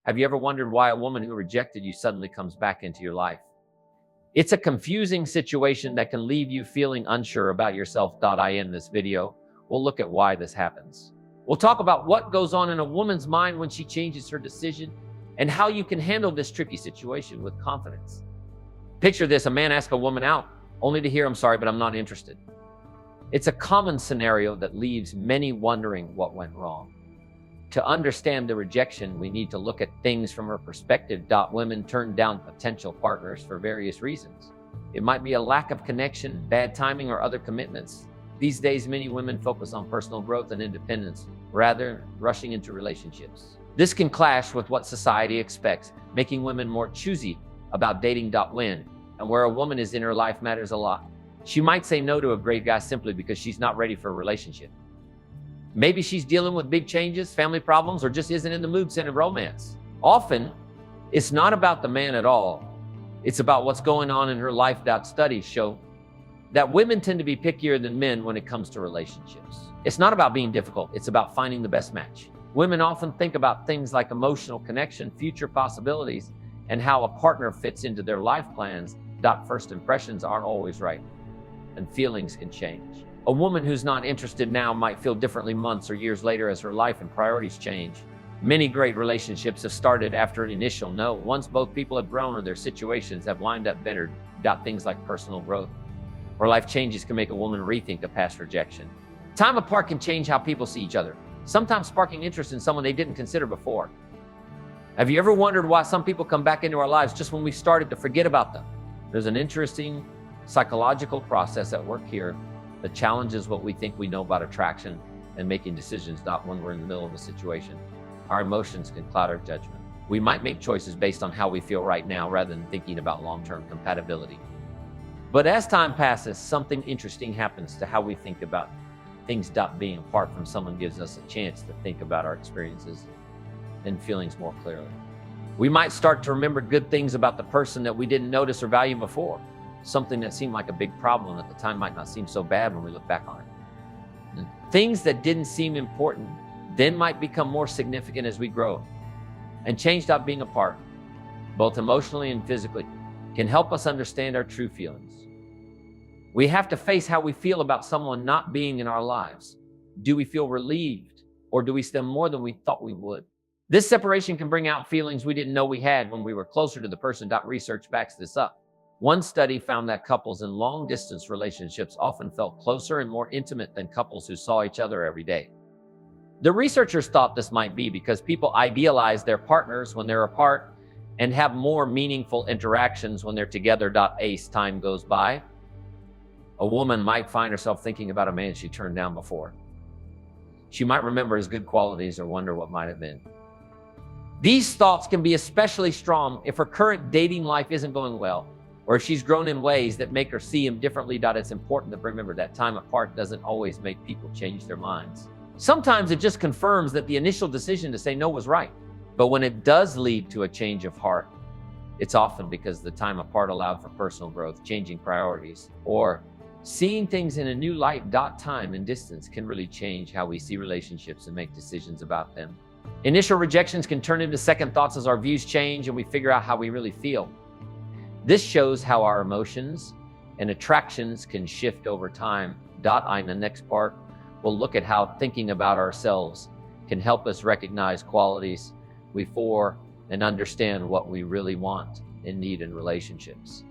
Have you ever wondered why a woman who rejected you suddenly comes back into your life? It's a confusing situation that can leave you feeling unsure about yourself. In this video, we'll look at why this happens. We'll talk about what goes on in a woman's mind when she changes her decision and how you can handle this tricky situation with confidence. Picture this: a man asks a woman out only to hear, "I'm sorry, but I'm not interested." It's a common scenario that leaves many wondering what went wrong. To understand the rejection, we need to look at things from her perspective. Women turn down potential partners for various reasons. It might be a lack of connection, bad timing, or other commitments. These days, many women focus on personal growth and independence rather than rushing into relationships. This can clash with what society expects, making women more choosy about dating. When and where a woman is in her life matters a lot. She might say no to a great guy simply because she's not ready for a relationship. Maybe she's dealing with big changes, family problems, or just isn't in the mood for romance. Often, it's not about the man at all. It's about what's going on in her life. Studies show that women tend to be pickier than men when it comes to relationships. It's not about being difficult, it's about finding the best match. Women often think about things like emotional connection, future possibilities, and how a partner fits into their life plans. First impressions aren't always right, and feelings can change. A woman who's not interested now might feel differently months or years later as her life and priorities change. Many great relationships have started after an initial no, once both people have grown or their situations have lined up better. Things like personal growth or life changes can make a woman rethink a past rejection. Time apart can change how people see each other, sometimes sparking interest in someone they didn't consider before. Have you ever wondered why some people come back into our lives just when we started to forget about them? There's an interesting psychological process at work here that challenges what we think we know about attraction and making decisions. When we're in the middle of a situation, our emotions can cloud our judgment. We might make choices based on how we feel right now rather than thinking about long-term compatibility. But as time passes, something interesting happens to how we think about things. Being apart from someone gives us a chance to think about our experiences and feelings more clearly. We might start to remember good things about the person that we didn't notice or value before. Something that seemed like a big problem at the time might not seem so bad when we look back on it. And things that didn't seem important then might become more significant as we grow. And change. Being apart, both emotionally and physically, can help us understand our true feelings. We have to face how we feel about someone not being in our lives. Do we feel relieved, or do we still more than we thought we would? This separation can bring out feelings we didn't know we had when we were closer to the person. Research backs this up. One study found that couples in long-distance relationships often felt closer and more intimate than couples who saw each other every day. The researchers thought this might be because people idealize their partners when they're apart and have more meaningful interactions when they're together. As time goes by, a woman might find herself thinking about a man she turned down before. She might remember his good qualities or wonder what might have been. These thoughts can be especially strong if her current dating life isn't going well, or if she's grown in ways that make her see him differently. It's important to remember that time apart doesn't always make people change their minds. Sometimes it just confirms that the initial decision to say no was right. But when it does lead to a change of heart, it's often because the time apart allowed for personal growth, changing priorities, or seeing things in a new light. Time and distance can really change how we see relationships and make decisions about them. Initial rejections can turn into second thoughts as our views change and we figure out how we really feel. This shows how our emotions and attractions can shift over time. In the next part, we'll look at how thinking about ourselves can help us recognize qualities we for and understand what we really want and need in relationships.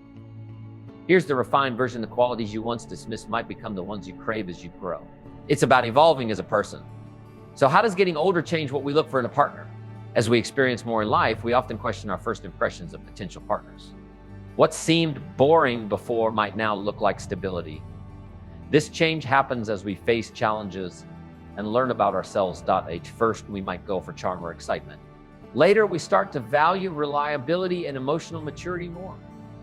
Here's the refined version: the qualities you once dismissed might become the ones you crave as you grow. It's about evolving as a person. So how does getting older change what we look for in a partner? As we experience more in life, we often question our first impressions of potential partners. What seemed boring before might now look like stability. This change happens as we face challenges and learn about ourselves. First, we might go for charm or excitement. Later, we start to value reliability and emotional maturity more.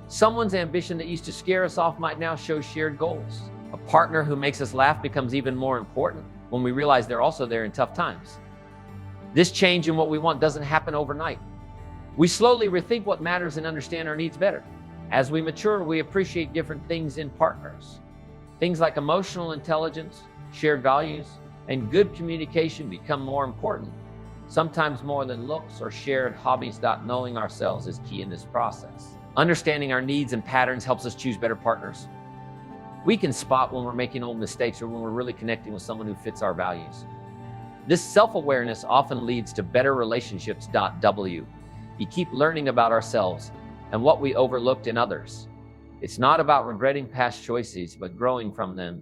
Someone's ambition that used to scare us off might now show shared goals. A partner who makes us laugh becomes even more important when we realize they're also there in tough times. This change in what we want doesn't happen overnight. We slowly rethink what matters and understand our needs better. As we mature, we appreciate different things in partners. Things like emotional intelligence, shared values, and good communication become more important. sometimes more than looks or shared hobbies. Knowing ourselves is key in this process. Understanding our needs and patterns helps us choose better partners. We can spot when we're making old mistakes or when we're really connecting with someone who fits our values. This self-awareness often leads to better relationships. You keep learning about ourselves and what we overlooked in others. It's not about regretting past choices, but growing from them.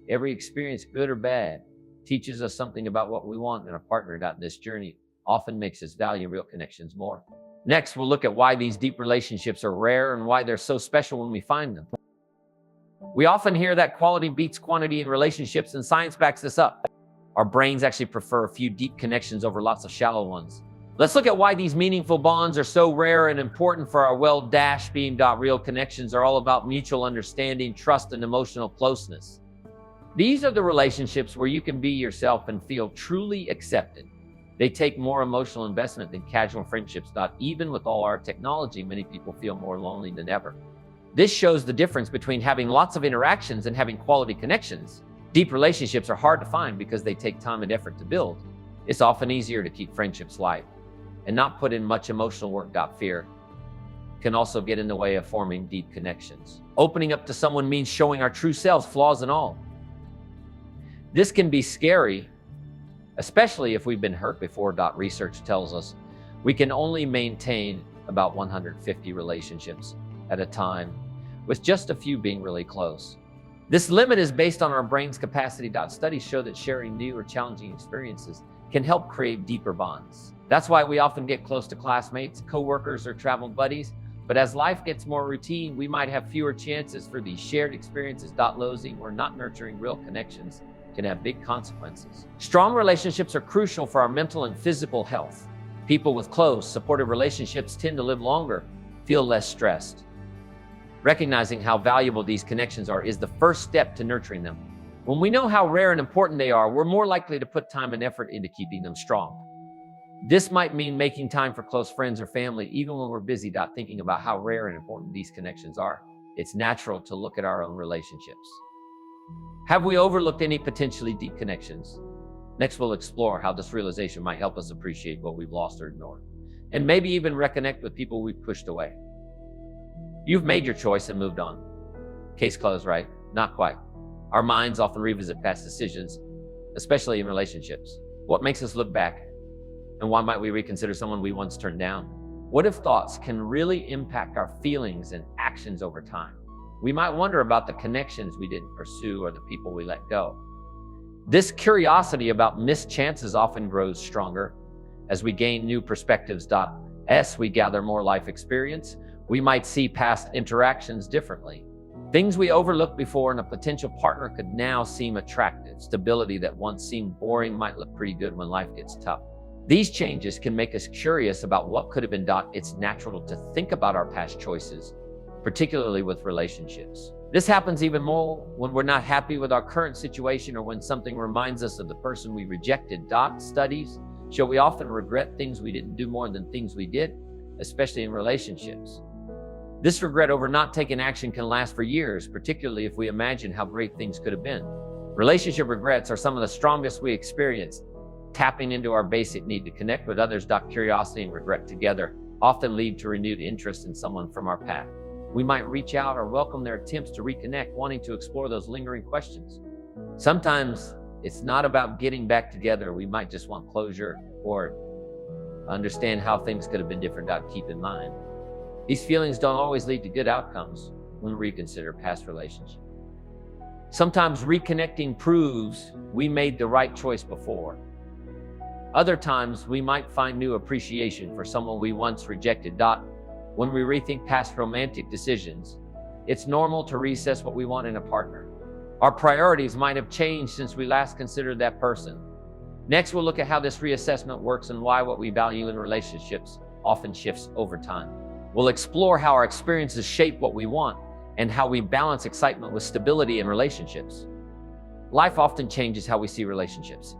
Every experience, good or bad, teaches us something about what we want in a partner. This journey often makes us value real connections more. Next, we'll look at why these deep relationships are rare and why they're so special when we find them. We often hear that quality beats quantity in relationships, and science backs this up. Our brains actually prefer a few deep connections over lots of shallow ones. Let's look at why these meaningful bonds are so rare and important for our well-being. Real connections are all about mutual understanding, trust, and emotional closeness. These are the relationships where you can be yourself and feel truly accepted. They take more emotional investment than casual friendships. Even with all our technology, many people feel more lonely than ever. This shows the difference between having lots of interactions and having quality connections. Deep relationships are hard to find because they take time and effort to build. It's often easier to keep friendships light and not put in much emotional work. Fear can also get in the way of forming deep connections. Opening up to someone means showing our true selves, flaws and all. This can be scary, especially if we've been hurt before. Research tells us we can only maintain about 150 relationships at a time, with just a few being really close. This limit is based on our brain's capacity. Studies show that sharing new or challenging experiences can help create deeper bonds. That's why we often get close to classmates, coworkers, or travel buddies. But as life gets more routine, we might have fewer chances for these shared experiences. Losing or not nurturing real connections can have big consequences. Strong relationships are crucial for our mental and physical health. People with close, supportive relationships tend to live longer, feel less stressed. Recognizing how valuable these connections are is the first step to nurturing them. When we know how rare and important they are, we're more likely to put time and effort into keeping them strong. This might mean making time for close friends or family, even when we're busy. Thinking about how rare and important these connections are, it's natural to look at our own relationships. Have we overlooked any potentially deep connections? Next, we'll explore how this realization might help us appreciate what we've lost or ignored, and maybe even reconnect with people we've pushed away. You've made your choice and moved on. Case closed, right? Not quite. Our minds often revisit past decisions, especially in relationships. What makes us look back? And why might we reconsider someone we once turned down? What if thoughts can really impact our feelings and actions over time? We might wonder about the connections we didn't pursue or the people we let go. This curiosity about missed chances often grows stronger as we gain new perspectives. As we gather more life experience, we might see past interactions differently. Things we overlooked before in a potential partner could now seem attractive. Stability that once seemed boring might look pretty good when life gets tough. These changes can make us curious about what could have been. It's natural to think about our past choices, particularly with relationships. This happens even more when we're not happy with our current situation or when something reminds us of the person we rejected. Studies show we often regret things we didn't do more than things we did, especially in relationships. This regret over not taking action can last for years, particularly if we imagine how great things could have been. Relationship regrets are some of the strongest we experience. Tapping into our basic need to connect with others. Curiosity and regret together often lead to renewed interest in someone from our past. We might reach out or welcome their attempts to reconnect, wanting to explore those lingering questions. Sometimes it's not about getting back together. We might just want closure or understand how things could have been different. Keep in mind, these feelings don't always lead to good outcomes when we reconsider past relationships. Sometimes reconnecting proves we made the right choice before. Other times, we might find new appreciation for someone we once rejected. When we rethink past romantic decisions, it's normal to reassess what we want in a partner. Our priorities might have changed since we last considered that person. Next, we'll look at how this reassessment works and why what we value in relationships often shifts over time. We'll explore how our experiences shape what we want and how we balance excitement with stability in relationships. Life often changes how we see relationships.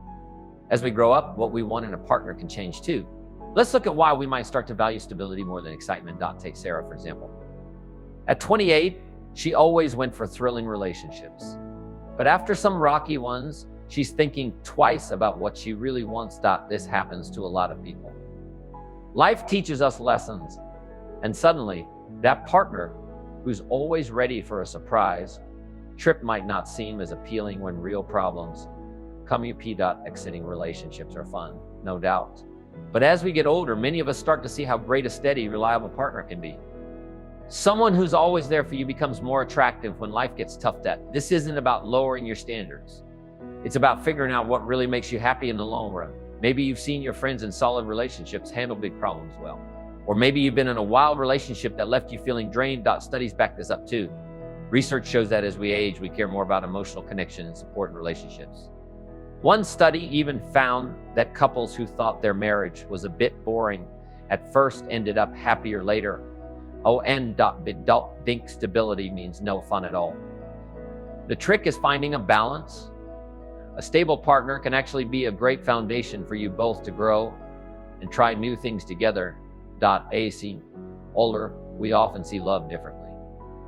As we grow up, what we want in a partner can change too. Let's look at why we might start to value stability more than excitement. Take Sarah, for example. At 28, she always went for thrilling relationships. But after some rocky ones, She's thinking twice about what she really wants. This happens to a lot of people. Life teaches us lessons, and suddenly that partner who's always ready for a surprise trip might not seem as appealing when real problems come up. Exiting relationships are fun, no doubt. But as we get older, many of us start to see how great a steady, reliable partner can be. Someone who's always there for you becomes more attractive when life gets tough. This isn't about lowering your standards. It's about figuring out what really makes you happy in the long run. Maybe you've seen your friends in solid relationships handle big problems well. Or maybe you've been in a wild relationship that left you feeling drained. Studies back this up too. Research shows that as we age, we care more about emotional connection and support in relationships. One study even found that couples who thought their marriage was a bit boring at first ended up happier later. Think stability means no fun at all. The trick is finding a balance. A stable partner can actually be a great foundation for you both to grow and try new things together. As older, we often see love differently.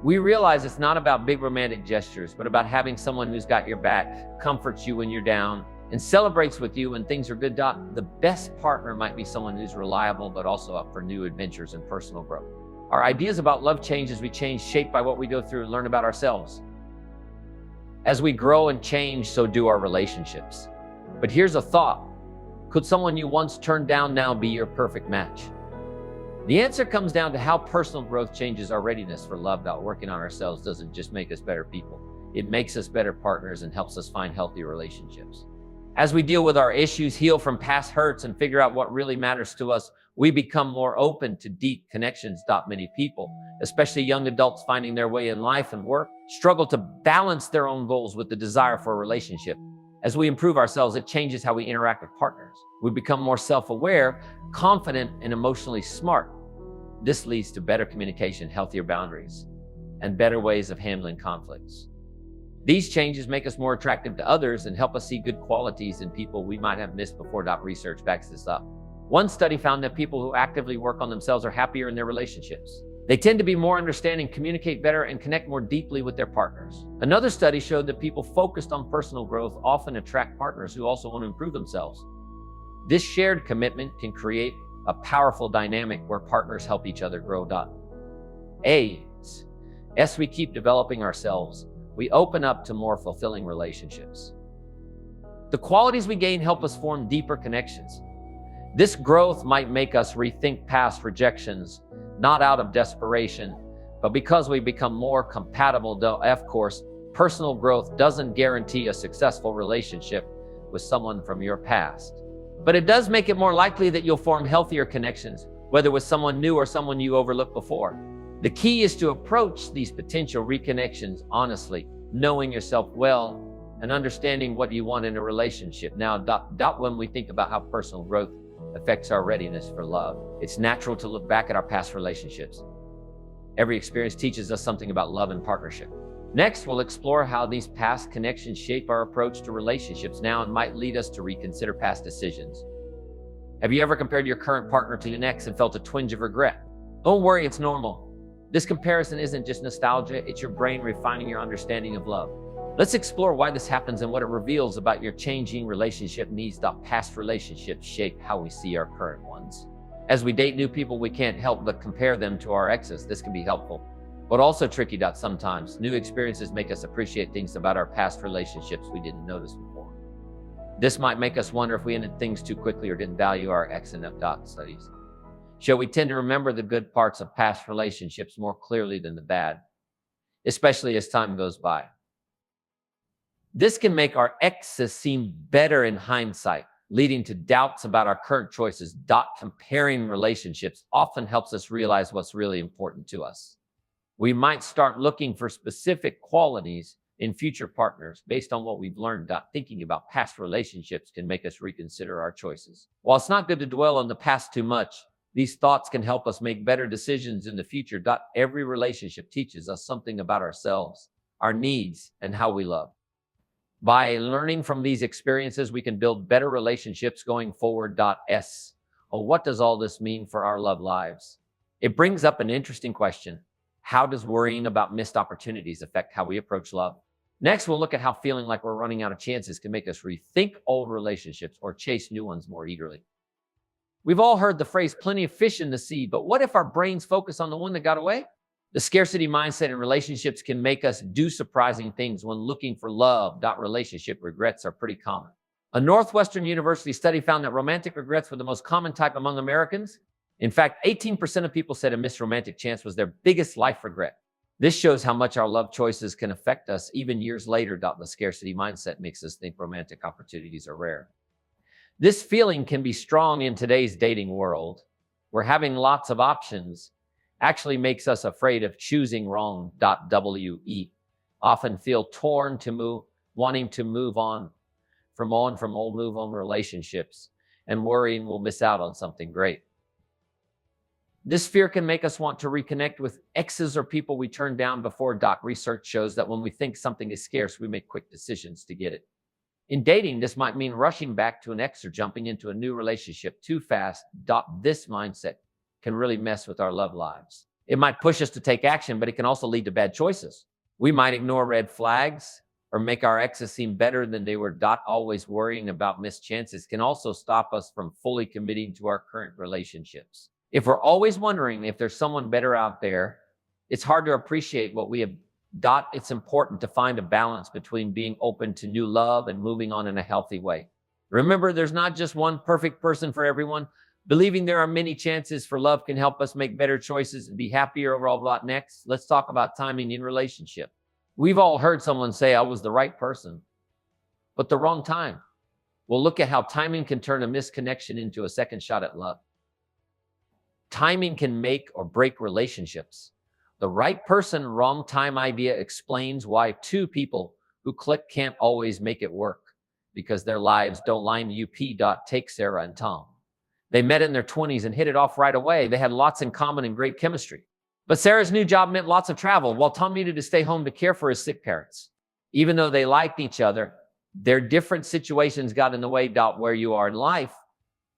We realize it's not about big romantic gestures, but about having someone who's got your back, comforts you when you're down, and celebrates with you when things are good. The best partner might be someone who's reliable, but also up for new adventures and personal growth. Our ideas about love change as we change, shaped by what we go through and learn about ourselves. As we grow and change, so do our relationships. But here's a thought. Could someone you once turned down now be your perfect match? The answer comes down to how personal growth changes our readiness for love. Working on ourselves doesn't just make us better people. It makes us better partners and helps us find healthy relationships. As we deal with our issues, heal from past hurts, and figure out what really matters to us, we become more open to deep connections. Many people, especially young adults finding their way in life and work, struggle to balance their own goals with the desire for a relationship. As we improve ourselves, it changes how we interact with partners. We become more self-aware, confident, and emotionally smart. This leads to better communication, healthier boundaries, and better ways of handling conflicts. These changes make us more attractive to others and help us see good qualities in people we might have missed before. Research backs this up. One study found that people who actively work on themselves are happier in their relationships. They tend to be more understanding, communicate better, and connect more deeply with their partners. Another study showed that people focused on personal growth often attract partners who also want to improve themselves. This shared commitment can create a powerful dynamic where partners help each other grow. As we keep developing ourselves, we open up to more fulfilling relationships. The qualities we gain help us form deeper connections. This growth might make us rethink past rejections, not out of desperation, but because we become more compatible. Of course, personal growth doesn't guarantee a successful relationship with someone from your past, but it does make it more likely that you'll form healthier connections, whether with someone new or someone you overlooked before. The key is to approach these potential reconnections honestly, knowing yourself well and understanding what you want in a relationship. When we think about how personal growth affects our readiness for love, it's natural to look back at our past relationships. Every experience teaches us something about love and partnership. Next, we'll explore how these past connections shape our approach to relationships now and might lead us to reconsider past decisions. Have you ever compared your current partner to your ex and felt a twinge of regret? Don't worry, it's normal. This comparison isn't just nostalgia, it's your brain refining your understanding of love. Let's explore why this happens and what it reveals about your changing relationship needs. Past relationships shape how we see our current ones. As we date new people, we can't help but compare them to our exes. This can be helpful, but also tricky. Sometimes new experiences make us appreciate things about our past relationships we didn't notice before. This might make us wonder if we ended things too quickly or didn't value our ex enough. Studies show we tend to remember the good parts of past relationships more clearly than the bad, especially as time goes by. This can make our exes seem better in hindsight, leading to doubts about our current choices. Comparing relationships often helps us realize what's really important to us. We might start looking for specific qualities in future partners based on what we've learned. Thinking about past relationships can make us reconsider our choices. While it's not good to dwell on the past too much, these thoughts can help us make better decisions in the future. Every relationship teaches us something about ourselves, our needs, and how we love. By learning from these experiences, we can build better relationships going forward. What does all this mean for our love lives? It brings up an interesting question. How does worrying about missed opportunities affect how we approach love? Next, we'll look at how feeling like we're running out of chances can make us rethink old relationships or chase new ones more eagerly. We've all heard the phrase, plenty of fish in the sea, but what if our brains focus on the one that got away? The scarcity mindset in relationships can make us do surprising things when looking for love. Relationship regrets are pretty common. A Northwestern University study found that romantic regrets were the most common type among Americans. In fact, 18% of people said a missed romantic chance was their biggest life regret. This shows how much our love choices can affect us even years later. The scarcity mindset makes us think romantic opportunities are rare. This feeling can be strong in today's dating world, where having lots of options actually makes us afraid of choosing wrong. We often feel torn wanting to move on from old relationships and worrying we'll miss out on something great. This fear can make us want to reconnect with exes or people we turned down before. Research shows that when we think something is scarce, we make quick decisions to get it. In dating, this might mean rushing back to an ex or jumping into a new relationship too fast. This mindset can really mess with our love lives. It might push us to take action, but it can also lead to bad choices. We might ignore red flags or make our exes seem better than they were. Always worrying about missed chances can also stop us from fully committing to our current relationships. If we're always wondering if there's someone better out there, it's hard to appreciate what we have. It's important to find a balance between being open to new love and moving on in a healthy way. Remember, there's not just one perfect person for everyone. Believing there are many chances for love can help us make better choices and be happier overall. Next, let's talk about timing in relationship. We've all heard someone say, I was the right person, but the wrong time. We'll look at how timing can turn a misconnection into a second shot at love. Timing can make or break relationships. The right person, wrong time idea explains why two people who click can't always make it work, because their lives don't line up. Take Sarah and Tom. They met in their 20s and hit it off right away. They had lots in common and great chemistry. But Sarah's new job meant lots of travel, while Tom needed to stay home to care for his sick parents. Even though they liked each other, their different situations got in the way. Where you are in life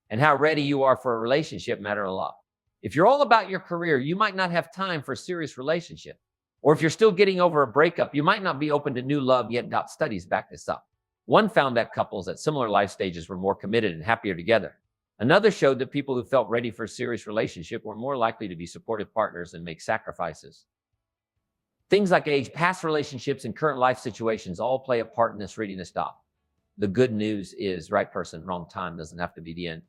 and how ready you are for a relationship matter a lot. If you're all about your career, you might not have time for a serious relationship. Or if you're still getting over a breakup, you might not be open to new love yet. Studies back this up. One found that couples at similar life stages were more committed and happier together. Another showed that people who felt ready for a serious relationship were more likely to be supportive partners and make sacrifices. Things like age, past relationships, and current life situations all play a part in this readiness. The good news is right person, wrong time doesn't have to be the end.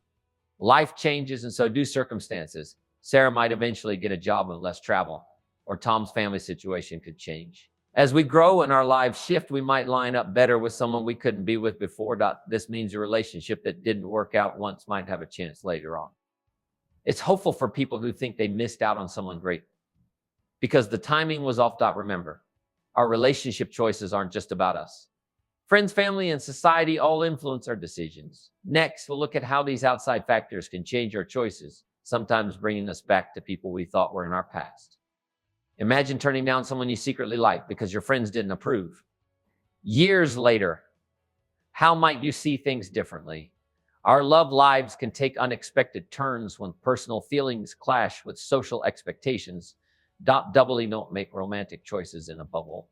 Life changes and so do circumstances. Sarah might eventually get a job with less travel, or Tom's family situation could change. As we grow and our lives shift, we might line up better with someone we couldn't be with before. This means a relationship that didn't work out once might have a chance later on. It's hopeful for people who think they missed out on someone great, because the timing was off. Remember, our relationship choices aren't just about us. Friends, family, and society all influence our decisions. Next, we'll look at how these outside factors can change our choices, sometimes bringing us back to people we thought were in our past. Imagine turning down someone you secretly liked because your friends didn't approve. Years later, how might you see things differently? Our love lives can take unexpected turns when personal feelings clash with social expectations. Don't make romantic choices in a bubble.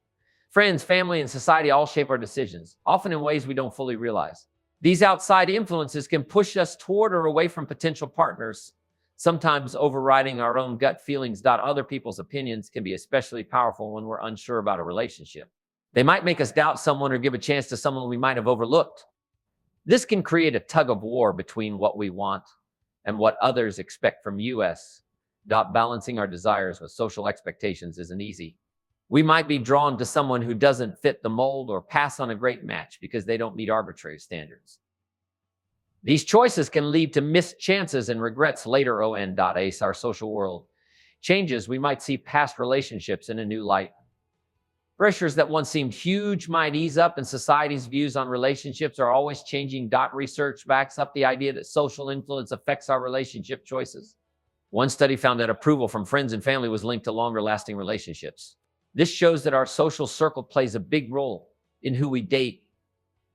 Friends, family, and society all shape our decisions, often in ways we don't fully realize. These outside influences can push us toward or away from potential partners, sometimes overriding our own gut feelings. Other people's opinions can be especially powerful when we're unsure about a relationship. They might make us doubt someone or give a chance to someone we might have overlooked. This can create a tug of war between what we want and what others expect from us. Balancing our desires with social expectations isn't easy. We might be drawn to someone who doesn't fit the mold or pass on a great match because they don't meet arbitrary standards. These choices can lead to missed chances and regrets later. As our social world changes, we might see past relationships in a new light. Pressures that once seemed huge might ease up, and society's views on relationships are always changing. Research backs up the idea that social influence affects our relationship choices. One study found that approval from friends and family was linked to longer-lasting relationships. This shows that our social circle plays a big role in who we date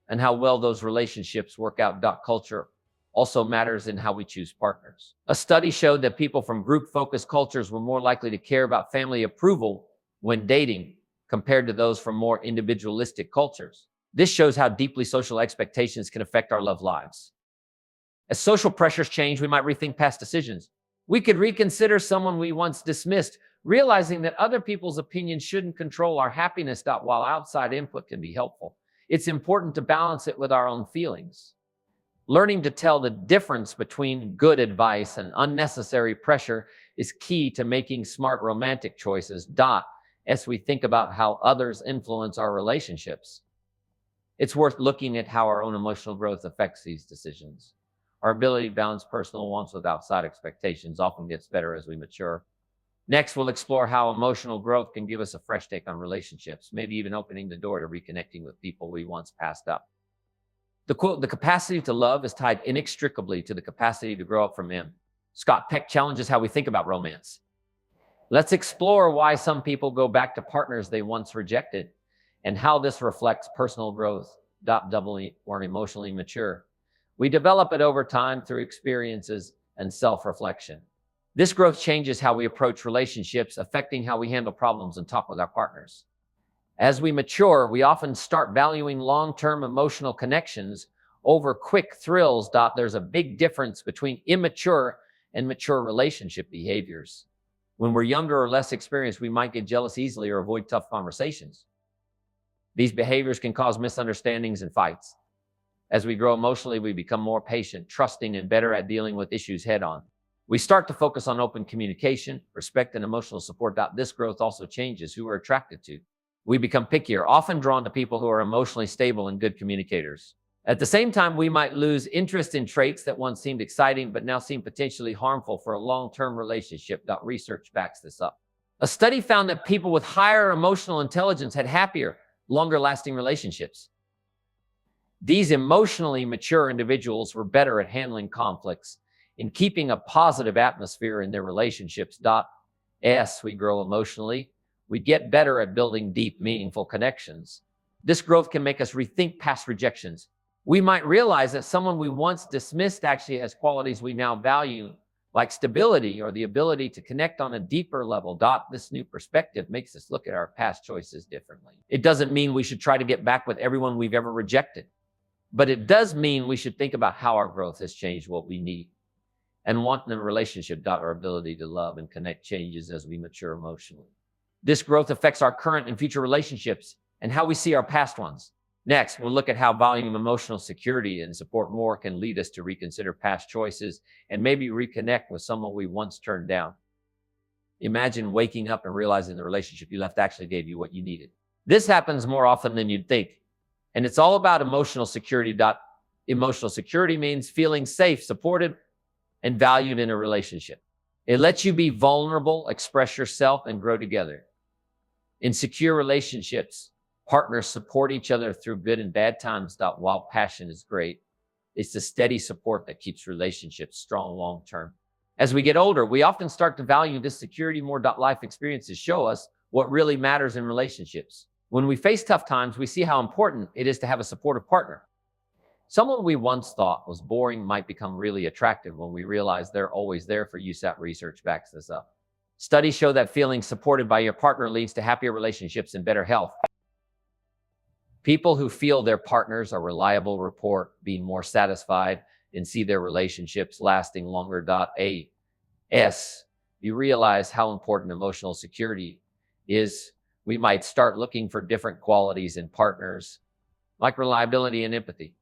and how well those relationships work out. Culture also matters in how we choose partners. A study showed that people from group-focused cultures were more likely to care about family approval when dating compared to those from more individualistic cultures. This shows how deeply social expectations can affect our love lives. As social pressures change, we might rethink past decisions. We could reconsider someone we once dismissed, realizing that other people's opinions shouldn't control our happiness. While outside input can be helpful, it's important to balance it with our own feelings. Learning to tell the difference between good advice and unnecessary pressure is key to making smart romantic choices. As we think about how others influence our relationships, it's worth looking at how our own emotional growth affects these decisions. Our ability to balance personal wants with outside expectations often gets better as we mature. Next, we'll explore how emotional growth can give us a fresh take on relationships, maybe even opening the door to reconnecting with people we once passed up. The quote, "The capacity to love is tied inextricably to the capacity to grow up from him." Scott Peck challenges how we think about romance. Let's explore why some people go back to partners they once rejected and how this reflects personal growth. Doubly or emotionally mature. We develop it over time through experiences and self-reflection. This growth changes how we approach relationships, affecting how we handle problems and talk with our partners. As we mature, we often start valuing long-term emotional connections over quick thrills. There's a big difference between immature and mature relationship behaviors. When we're younger or less experienced, we might get jealous easily or avoid tough conversations. These behaviors can cause misunderstandings and fights. As we grow emotionally, we become more patient, trusting, and better at dealing with issues head-on. We start to focus on open communication, respect, and emotional support. This growth also changes who we're attracted to. We become pickier, often drawn to people who are emotionally stable and good communicators. At the same time, we might lose interest in traits that once seemed exciting but now seem potentially harmful for a long-term relationship. Research backs this up. A study found that people with higher emotional intelligence had happier, longer-lasting relationships. These emotionally mature individuals were better at handling conflicts and keeping a positive atmosphere in their relationships. As we grow emotionally, we get better at building deep, meaningful connections. This growth can make us rethink past rejections. We might realize that someone we once dismissed actually has qualities we now value, like stability or the ability to connect on a deeper level. This new perspective makes us look at our past choices differently. It doesn't mean we should try to get back with everyone we've ever rejected, but it does mean we should think about how our growth has changed what we need and want in a relationship. Our ability to love and connect changes as we mature emotionally. This growth affects our current and future relationships and how we see our past ones. Next, we'll look at how valuing emotional security and support more can lead us to reconsider past choices and maybe reconnect with someone we once turned down. Imagine waking up and realizing the relationship you left actually gave you what you needed. This happens more often than you'd think, and it's all about emotional security. Emotional security means feeling safe, supported, and valued in a relationship. It lets you be vulnerable, express yourself, and grow together. In secure relationships, partners support each other through good and bad times. While passion is great, it's the steady support that keeps relationships strong long term. As we get older, we often start to value this security more. Life experiences show us what really matters in relationships. When we face tough times, we see how important it is to have a supportive partner. Someone we once thought was boring might become really attractive when we realize they're always there for you. Research backs this up. Studies show that feeling supported by your partner leads to happier relationships and better health. People who feel their partners are reliable report being more satisfied and see their relationships lasting longer. As you realize how important emotional security is, we might start looking for different qualities in partners, like reliability and empathy.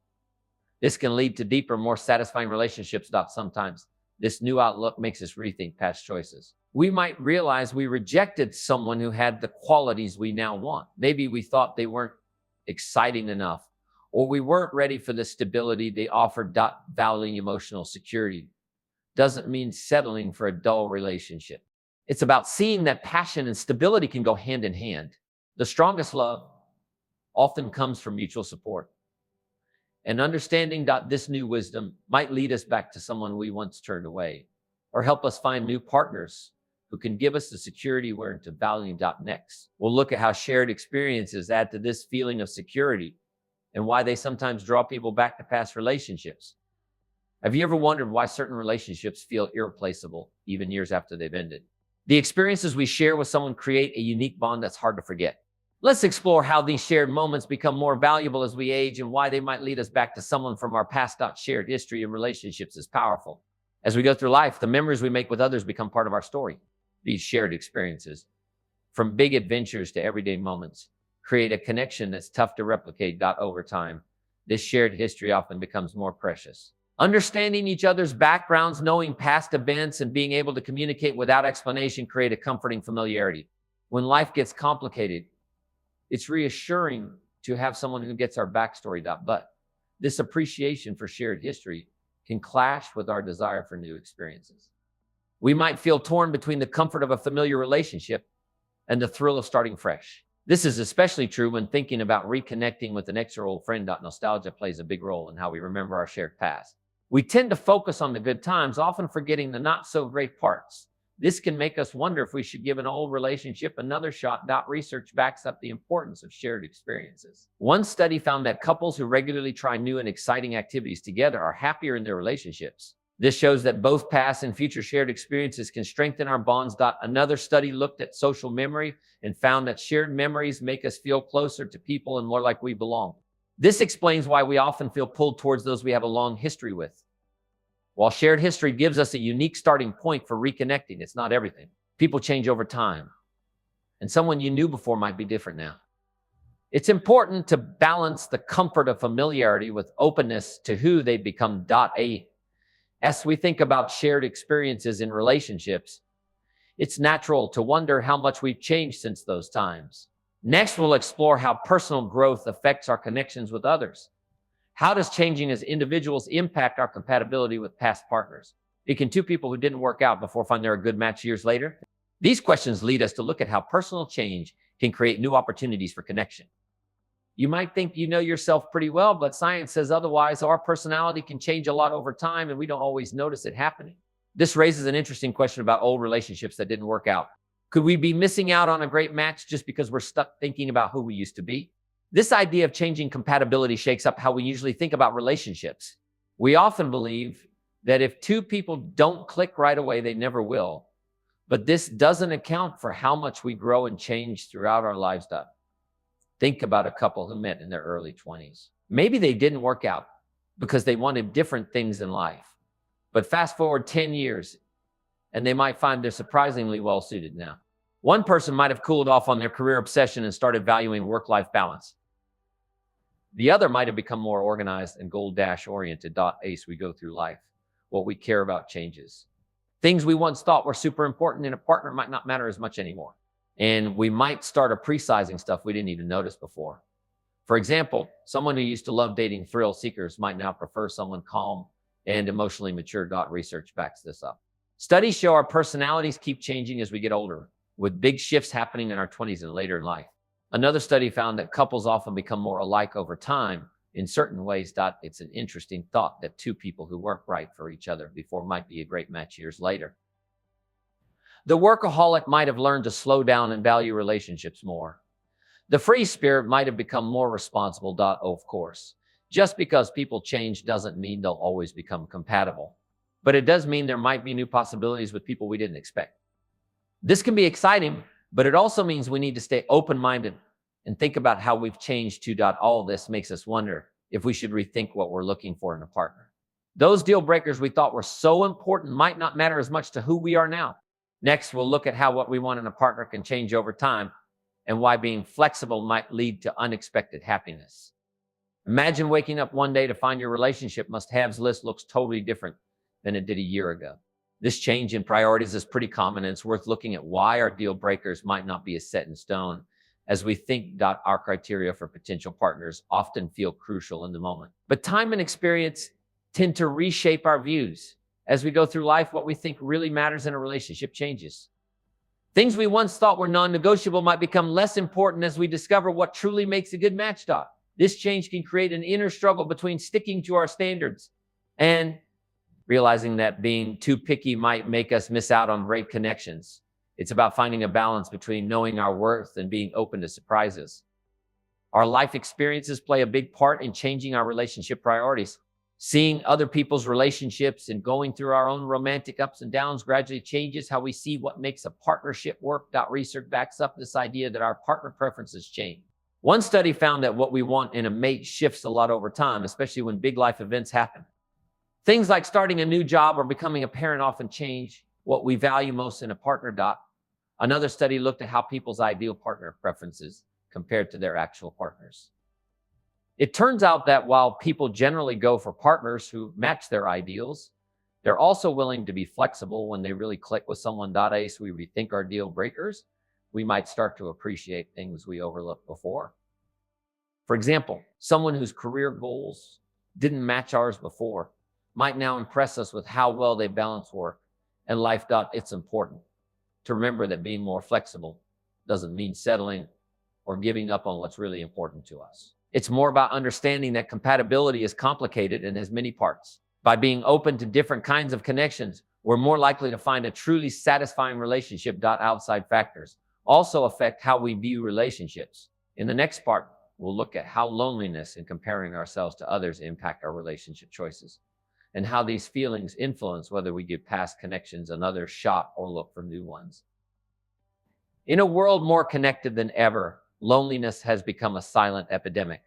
This can lead to deeper, more satisfying relationships. Sometimes this new outlook makes us rethink past choices. We might realize we rejected someone who had the qualities we now want. Maybe we thought they weren't exciting enough, or we weren't ready for the stability they offered. Valuing emotional security doesn't mean settling for a dull relationship. It's about seeing that passion and stability can go hand in hand. The strongest love often comes from mutual support. And understanding this new wisdom might lead us back to someone we once turned away, or help us find new partners who can give us the security we're into valuing. Next, we'll look at how shared experiences add to this feeling of security and why they sometimes draw people back to past relationships. Have you ever wondered why certain relationships feel irreplaceable even years after they've ended? The experiences we share with someone create a unique bond that's hard to forget. Let's explore how these shared moments become more valuable as we age and why they might lead us back to someone from our past. Shared history in relationships is powerful. As we go through life, the memories we make with others become part of our story. These shared experiences, from big adventures to everyday moments, create a connection that's tough to replicate. Over time, this shared history often becomes more precious. Understanding each other's backgrounds, knowing past events, and being able to communicate without explanation create a comforting familiarity. When life gets complicated, it's reassuring to have someone who gets our backstory. But this appreciation for shared history can clash with our desire for new experiences. We might feel torn between the comfort of a familiar relationship and the thrill of starting fresh. This is especially true when thinking about reconnecting with an ex or old friend. Nostalgia plays a big role in how we remember our shared past. We tend to focus on the good times, often forgetting the not so great parts. This can make us wonder if we should give an old relationship another shot. Research backs up the importance of shared experiences. One study found that couples who regularly try new and exciting activities together are happier in their relationships. This shows that both past and future shared experiences can strengthen our bonds. Another study looked at social memory and found that shared memories make us feel closer to people and more like we belong. This explains why we often feel pulled towards those we have a long history with. While shared history gives us a unique starting point for reconnecting, it's not everything. People change over time, and someone you knew before might be different now. It's important to balance the comfort of familiarity with openness to who they become. As we think about shared experiences in relationships, it's natural to wonder how much we've changed since those times. Next, we'll explore how personal growth affects our connections with others. How does changing as individuals impact our compatibility with past partners? Can two people who didn't work out before find they're a good match years later? These questions lead us to look at how personal change can create new opportunities for connection. You might think you know yourself pretty well, but science says otherwise. Our personality can change a lot over time, and we don't always notice it happening. This raises an interesting question about old relationships that didn't work out. Could we be missing out on a great match just because we're stuck thinking about who we used to be? This idea of changing compatibility shakes up how we usually think about relationships. We often believe that if two people don't click right away, they never will. But this doesn't account for how much we grow and change throughout our lives. Think about a couple who met in their early 20s. Maybe they didn't work out because they wanted different things in life. But fast forward 10 years, and they might find they're surprisingly well suited now. One person might have cooled off on their career obsession and started valuing work-life balance. The other might have become more organized and goal-oriented. As we go through life, what we care about changes. Things we once thought were super important in a partner might not matter as much anymore. And we might start appreciating stuff we didn't even notice before. For example, someone who used to love dating thrill seekers might now prefer someone calm and emotionally mature. Research backs this up. Studies show our personalities keep changing as we get older, with big shifts happening in our 20s and later in life. Another study found that couples often become more alike over time in certain ways. It's an interesting thought that two people who work right for each other before might be a great match years later. The workaholic might have learned to slow down and value relationships more. The free spirit might have become more responsible. Of course, just because people change doesn't mean they'll always become compatible. But it does mean there might be new possibilities with people we didn't expect. This can be exciting, but it also means we need to stay open-minded and think about how we've changed too. All this makes us wonder if we should rethink what we're looking for in a partner. Those deal breakers we thought were so important might not matter as much to who we are now. Next, we'll look at how what we want in a partner can change over time and why being flexible might lead to unexpected happiness. Imagine waking up one day to find your relationship must-haves list looks totally different than it did a year ago. This change in priorities is pretty common, and it's worth looking at why our deal breakers might not be as set in stone as we think. Our criteria for potential partners often feel crucial in the moment. But time and experience tend to reshape our views. As we go through life, what we think really matters in a relationship changes. Things we once thought were non-negotiable might become less important as we discover what truly makes a good match. This change can create an inner struggle between sticking to our standards and realizing that being too picky might make us miss out on great connections. It's about finding a balance between knowing our worth and being open to surprises. Our life experiences play a big part in changing our relationship priorities. Seeing other people's relationships and going through our own romantic ups and downs gradually changes how we see what makes a partnership work. Research backs up this idea that our partner preferences change. One study found that what we want in a mate shifts a lot over time, especially when big life events happen. Things like starting a new job or becoming a parent often change what we value most in a partner. Another study looked at how people's ideal partner preferences compared to their actual partners. It turns out that while people generally go for partners who match their ideals, they're also willing to be flexible when they really click with someone. So we rethink our deal breakers. We might start to appreciate things we overlooked before. For example, someone whose career goals didn't match ours before might now impress us with how well they balance work and life. It's important to remember that being more flexible doesn't mean settling or giving up on what's really important to us. It's more about understanding that compatibility is complicated and has many parts. By being open to different kinds of connections, we're more likely to find a truly satisfying relationship. Outside factors also affect how we view relationships. In the next part, we'll look at how loneliness and comparing ourselves to others impact our relationship choices, and how these feelings influence whether we give past connections another shot or look for new ones. In a world more connected than ever, loneliness has become a silent epidemic.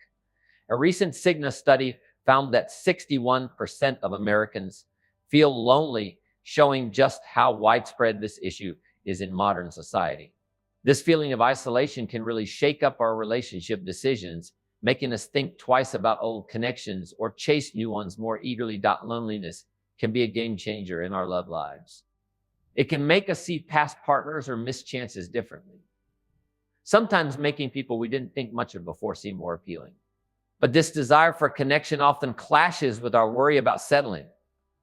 A recent Cigna study found that 61% of Americans feel lonely, showing just how widespread this issue is in modern society. This feeling of isolation can really shake up our relationship decisions, making us think twice about old connections or chase new ones more eagerly. Loneliness can be a game changer in our love lives. It can make us see past partners or missed chances differently, sometimes making people we didn't think much of before seem more appealing. But this desire for connection often clashes with our worry about settling.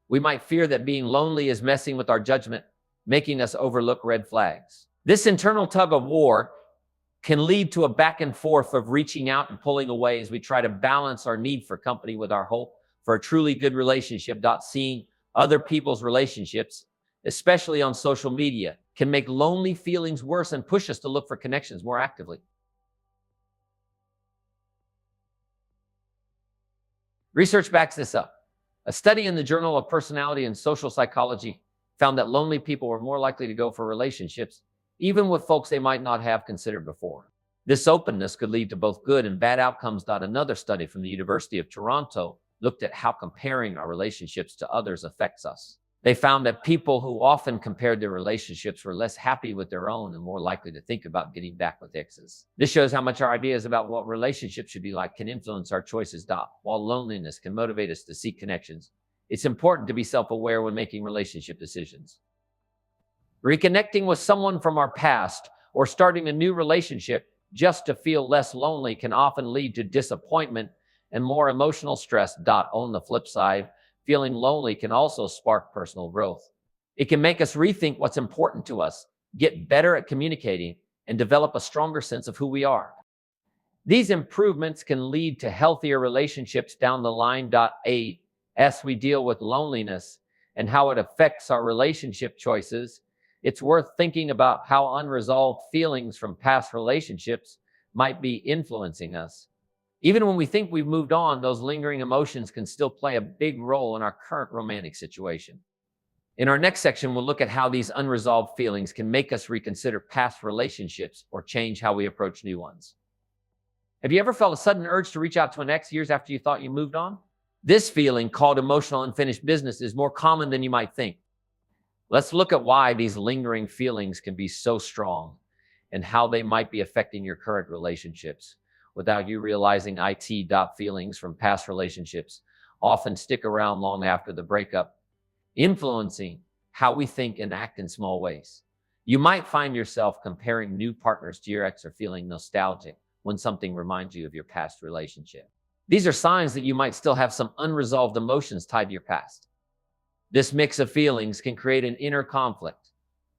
We might fear that being lonely is messing with our judgment, making us overlook red flags. This internal tug of war can lead to a back and forth of reaching out and pulling away as we try to balance our need for company with our hope for a truly good relationship. Seeing other people's relationships, especially on social media, can make lonely feelings worse and push us to look for connections more actively. Research backs this up. A study in the Journal of Personality and Social Psychology found that lonely people were more likely to go for relationships, even with folks they might not have considered before. This openness could lead to both good and bad outcomes. Another study from the University of Toronto looked at how comparing our relationships to others affects us. They found that people who often compared their relationships were less happy with their own and more likely to think about getting back with exes. This shows how much our ideas about what relationships should be like can influence our choices. While loneliness can motivate us to seek connections, it's important to be self-aware when making relationship decisions. Reconnecting with someone from our past or starting a new relationship just to feel less lonely can often lead to disappointment and more emotional stress. On the flip side, feeling lonely can also spark personal growth. It can make us rethink what's important to us, get better at communicating, and develop a stronger sense of who we are. These improvements can lead to healthier relationships down the line. As we deal with loneliness and how it affects our relationship choices, it's worth thinking about how unresolved feelings from past relationships might be influencing us. Even when we think we've moved on, those lingering emotions can still play a big role in our current romantic situation. In our next section, we'll look at how these unresolved feelings can make us reconsider past relationships or change how we approach new ones. Have you ever felt a sudden urge to reach out to an ex years after you thought you moved on? This feeling, called emotional unfinished business, is more common than you might think. Let's look at why these lingering feelings can be so strong and how they might be affecting your current relationships without you realizing. Feelings from past relationships often stick around long after the breakup, influencing how we think and act in small ways. You might find yourself comparing new partners to your ex or feeling nostalgic when something reminds you of your past relationship. These are signs that you might still have some unresolved emotions tied to your past. This mix of feelings can create an inner conflict.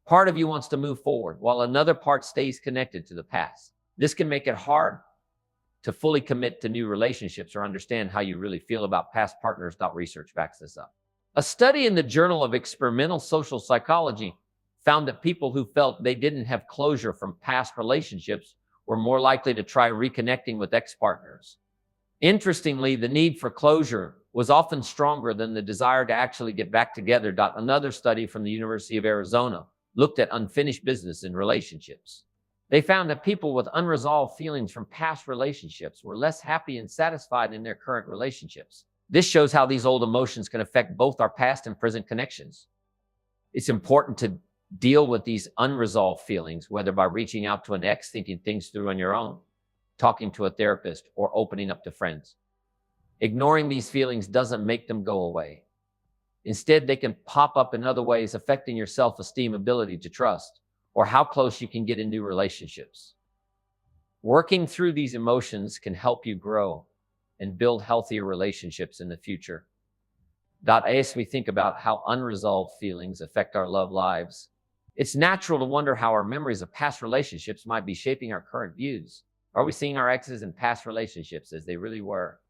Part of you wants to move forward, while another part stays connected to the past. This can make it hard to fully commit to new relationships or understand how you really feel about past partners. Research backs this up. A study in the Journal of Experimental Social Psychology found that people who felt they didn't have closure from past relationships were more likely to try reconnecting with ex-partners. Interestingly, the need for closure was often stronger than the desire to actually get back together. Another study from the University of Arizona looked at unfinished business in relationships. They found that people with unresolved feelings from past relationships were less happy and satisfied in their current relationships. This shows how these old emotions can affect both our past and present connections. It's important to deal with these unresolved feelings, whether by reaching out to an ex, thinking things through on your own, talking to a therapist, or opening up to friends. Ignoring these feelings doesn't make them go away. Instead, they can pop up in other ways, affecting your self-esteem, ability to trust, or how close you can get in new relationships. Working through these emotions can help you grow and build healthier relationships in the future. As we think about how unresolved feelings affect our love lives, it's natural to wonder how our memories of past relationships might be shaping our current views. Are we seeing our exes and past relationships as they really were?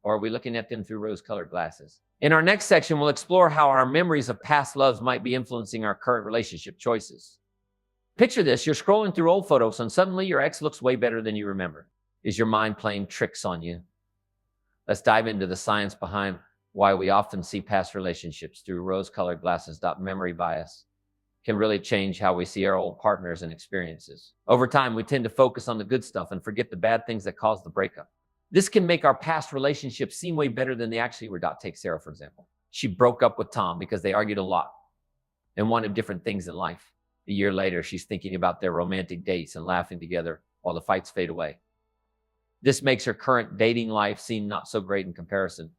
Or are we looking at them through rose-colored glasses? In our next section, we'll explore how our memories of past loves might be influencing our current relationship choices. Picture this, you're scrolling through old photos and suddenly your ex looks way better than you remember. Is your mind playing tricks on you? Let's dive into the science behind why we often see past relationships through rose-colored glasses. Memory bias can really change how we see our old partners and experiences. Over time, we tend to focus on the good stuff and forget the bad things that caused the breakup. This can make our past relationships seem way better than they actually were. Take Sarah, for example. She broke up with Tom because they argued a lot and wanted different things in life. A year later, she's thinking about their romantic dates and laughing together while the fights fade away. This makes her current dating life seem not so great in comparison.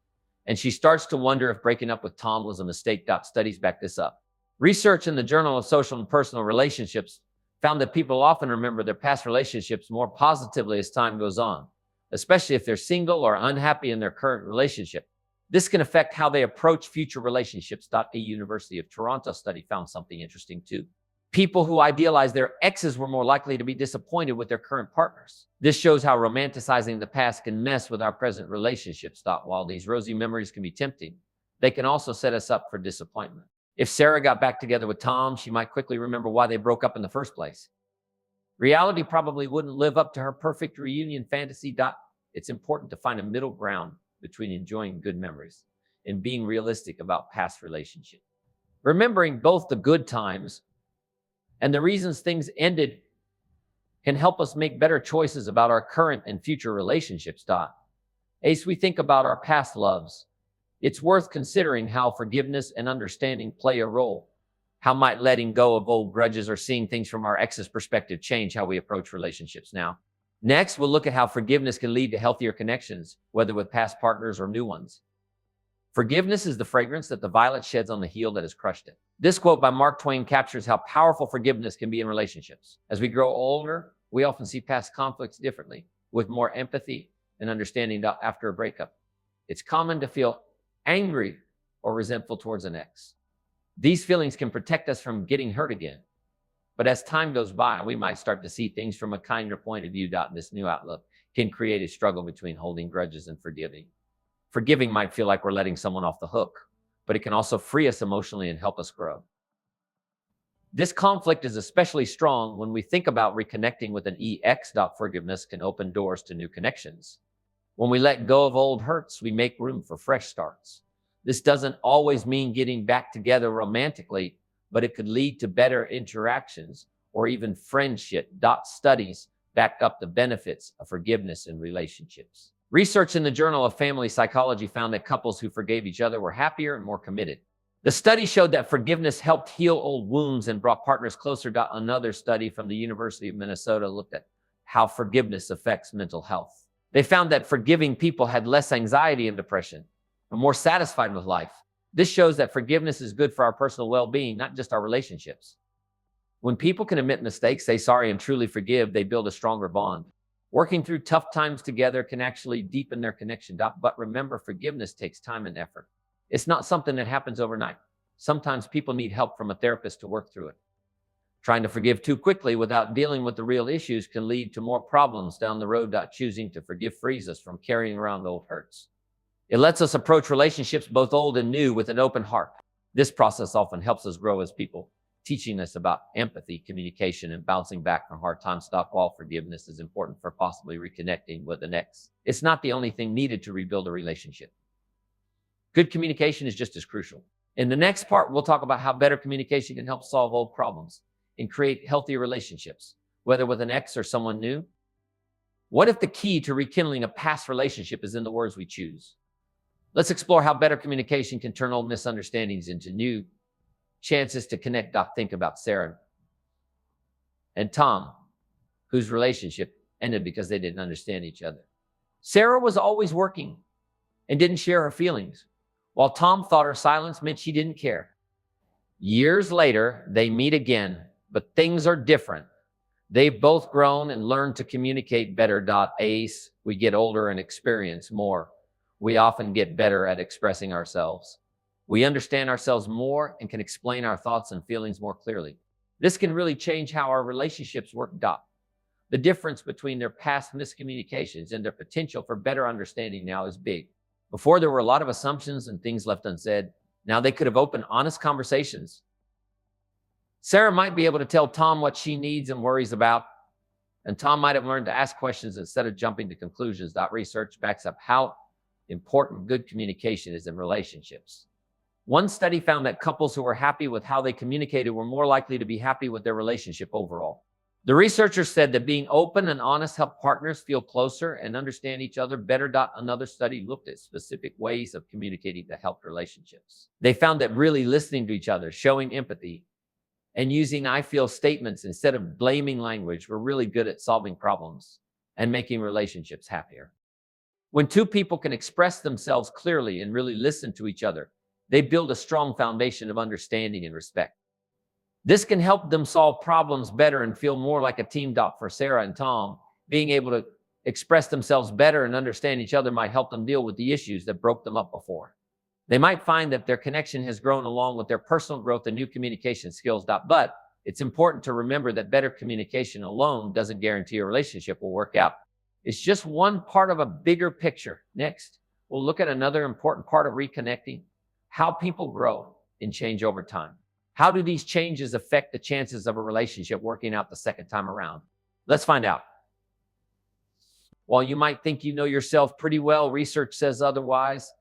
And she starts to wonder if breaking up with Tom was a mistake. Studies back this up. Research in the Journal of Social and Personal Relationships found that people often remember their past relationships more positively as time goes on, especially if they're single or unhappy in their current relationship. This can affect how they approach future relationships. A University of Toronto study found something interesting too. People who idealize their exes were more likely to be disappointed with their current partners. This shows how romanticizing the past can mess with our present relationships. While these rosy memories can be tempting, they can also set us up for disappointment. If Sarah got back together with Tom, she might quickly remember why they broke up in the first place. Reality probably wouldn't live up to her perfect reunion fantasy. It's important to find a middle ground between enjoying good memories and being realistic about past relationships. Remembering both the good times and the reasons things ended can help us make better choices about our current and future relationships. As we think about our past loves, it's worth considering how forgiveness and understanding play a role. How might letting go of old grudges or seeing things from our ex's perspective change how we approach relationships now? Next, we'll look at how forgiveness can lead to healthier connections, whether with past partners or new ones. Forgiveness is the fragrance that the violet sheds on the heel that has crushed it. This quote by Mark Twain captures how powerful forgiveness can be in relationships. As we grow older, we often see past conflicts differently, with more empathy and understanding after a breakup. It's common to feel angry or resentful towards an ex. These feelings can protect us from getting hurt again. But as time goes by, we might start to see things from a kinder point of view. This new outlook can create a struggle between holding grudges and forgiving. Forgiving might feel like we're letting someone off the hook, but it can also free us emotionally and help us grow. This conflict is especially strong when we think about reconnecting with an ex. Forgiveness can open doors to new connections. When we let go of old hurts, we make room for fresh starts. This doesn't always mean getting back together romantically, but it could lead to better interactions or even friendship. Studies back up the benefits of forgiveness in relationships. Research in the Journal of Family Psychology found that couples who forgave each other were happier and more committed. The study showed that forgiveness helped heal old wounds and brought partners closer. Another study from the University of Minnesota looked at how forgiveness affects mental health. They found that forgiving people had less anxiety and depression, and more satisfied with life. This shows that forgiveness is good for our personal well-being, not just our relationships. When people can admit mistakes, say sorry, and truly forgive, they build a stronger bond. Working through tough times together can actually deepen their connection. But remember, forgiveness takes time and effort. It's not something that happens overnight. Sometimes people need help from a therapist to work through it. Trying to forgive too quickly without dealing with the real issues can lead to more problems down the road. Choosing to forgive frees us from carrying around old hurts. It lets us approach relationships, both old and new, with an open heart. This process often helps us grow as people, teaching us about empathy, communication, and bouncing back from hard times. While forgiveness is important for possibly reconnecting with an ex, it's not the only thing needed to rebuild a relationship. Good communication is just as crucial. In the next part, we'll talk about how better communication can help solve old problems and create healthier relationships, whether with an ex or someone new. What if the key to rekindling a past relationship is in the words we choose? Let's explore how better communication can turn old misunderstandings into new chances to connect. Think about Sarah and Tom, whose relationship ended because they didn't understand each other. Sarah was always working and didn't share her feelings, while Tom thought her silence meant she didn't care. Years later, they meet again, but things are different. They've both grown and learned to communicate better. As we get older and experience more, we often get better at expressing ourselves. We understand ourselves more and can explain our thoughts and feelings more clearly. This can really change how our relationships work. The difference between their past miscommunications and their potential for better understanding now is big. Before, there were a lot of assumptions and things left unsaid. Now they could have open, honest conversations. Sarah might be able to tell Tom what she needs and worries about, and Tom might have learned to ask questions instead of jumping to conclusions. Research backs up how important good communication is in relationships. One study found that couples who were happy with how they communicated were more likely to be happy with their relationship overall. The researchers said that being open and honest helped partners feel closer and understand each other better. Another study looked at specific ways of communicating that helped relationships. They found that really listening to each other, showing empathy, and using I feel statements instead of blaming language were really good at solving problems and making relationships happier. When two people can express themselves clearly and really listen to each other, they build a strong foundation of understanding and respect. This can help them solve problems better and feel more like a team. For Sarah and Tom, being able to express themselves better and understand each other might help them deal with the issues that broke them up before. They might find that their connection has grown along with their personal growth and new communication skills. But it's important to remember that better communication alone doesn't guarantee a relationship will work out. It's just one part of a bigger picture. Next, we'll look at another important part of reconnecting: how people grow and change over time. How do these changes affect the chances of a relationship working out the second time around? Let's find out. While you might think you know yourself pretty well, research says otherwise.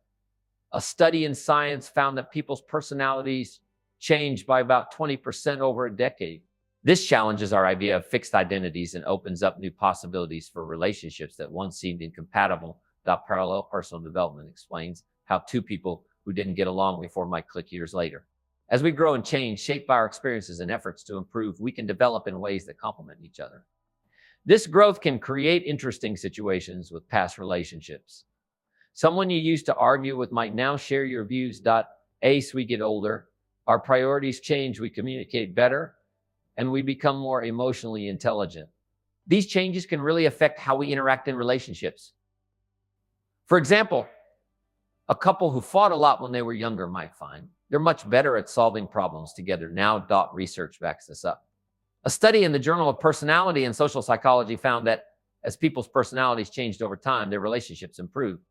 A study in Science found that people's personalities change by about 20% over a decade. This challenges our idea of fixed identities and opens up new possibilities for relationships that once seemed incompatible. Parallel personal development explains how two people who didn't get along before might click years later. As we grow and change, shaped by our experiences and efforts to improve, we can develop in ways that complement each other. This growth can create interesting situations with past relationships. Someone you used to argue with might now share your views. As we get older, our priorities change, we communicate better, and we become more emotionally intelligent. These changes can really affect how we interact in relationships. For example, a couple who fought a lot when they were younger might find they're much better at solving problems together now. Research backs this up. A study in the Journal of Personality and Social Psychology found that as people's personalities changed over time, their relationships improved.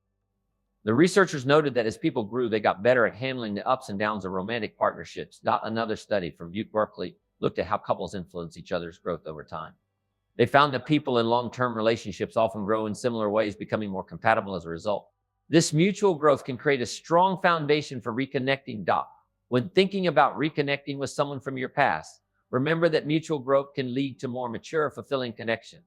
The researchers noted that as people grew, they got better at handling the ups and downs of romantic partnerships. Another study from Berkeley looked at how couples influence each other's growth over time. They found that people in long-term relationships often grow in similar ways, becoming more compatible as a result. This mutual growth can create a strong foundation for reconnecting. When thinking about reconnecting with someone from your past, remember that mutual growth can lead to more mature, fulfilling connection.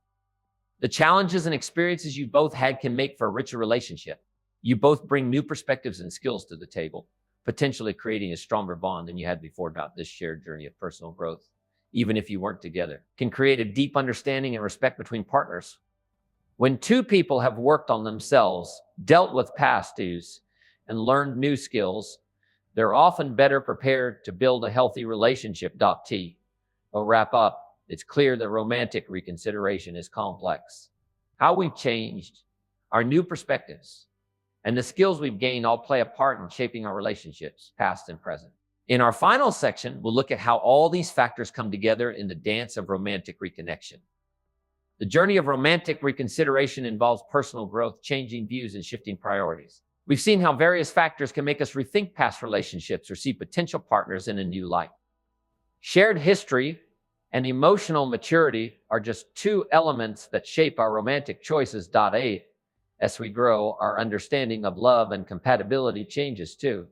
The challenges and experiences you both had can make for a richer relationship. You both bring new perspectives and skills to the table, potentially creating a stronger bond than you had before. This shared journey of personal growth, even if you weren't together, can create a deep understanding and respect between partners. When two people have worked on themselves, dealt with past issues, and learned new skills, they're often better prepared to build a healthy relationship. I'll wrap up. It's clear that romantic reconsideration is complex. How we've changed, our new perspectives, and the skills we've gained all play a part in shaping our relationships, past and present. In our final section, we'll look at how all these factors come together in the dance of romantic reconnection. The journey of romantic reconsideration involves personal growth, changing views, and shifting priorities. We've seen how various factors can make us rethink past relationships or see potential partners in a new light. Shared history and emotional maturity are just two elements that shape our romantic choices. As we grow, our understanding of love and compatibility changes too.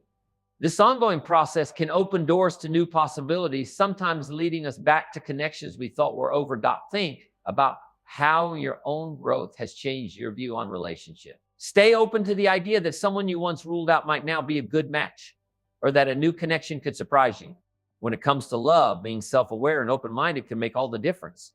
This ongoing process can open doors to new possibilities, sometimes leading us back to connections we thought were over. Think about how your own growth has changed your view on relationship. Stay open to the idea that someone you once ruled out might now be a good match, or that a new connection could surprise you. When it comes to love, being self-aware and open-minded can make all the difference.